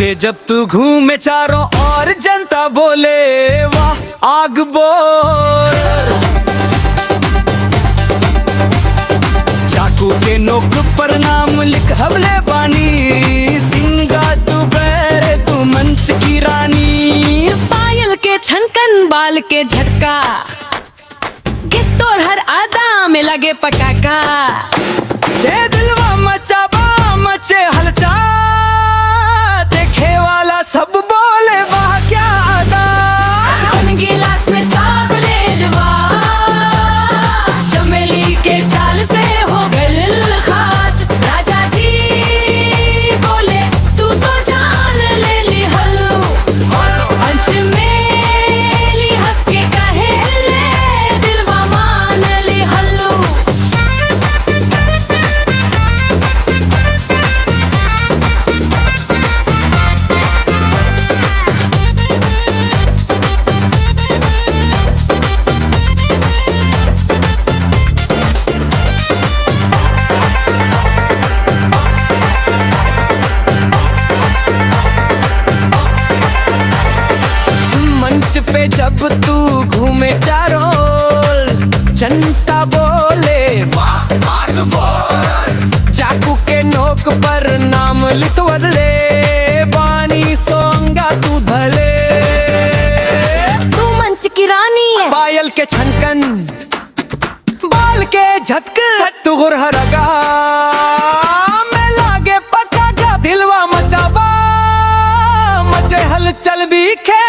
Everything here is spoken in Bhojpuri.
लागे जब तू घूमे चारों और जनता बोले वाह आग बोल। चाकू के नोक पर नाम लिख हमले बानी, सिंगा तू बैर तू मंच की रानी। पायल के छनकन बाल के झटका, गिट्टोर हर आदा में लगे पटाखा। जे दिलवा मचा बा मचे हलचा, देखे वाला सब बोले वाह क्या अदा। गिलास में साग ले लवा, चमेली के चाल से हो गए खास। राजा जी बोले तू तो जान ले ली हल्लू, अंच मेली हंस के कहे ले दिलवा मान ली हल्लू। मंच पे जब तू घूमे चारों, जनता बोले वाह आग बोल। चाकू के नोक पर नाम लिखवले बानी, सोंगा तू धले। तू मंच की रानी है, पायल के छनकन बाल के झटक, तू गुरहरगा में लागे पटाखा। दिलवा मचाबा मचे हलचल भी खैर।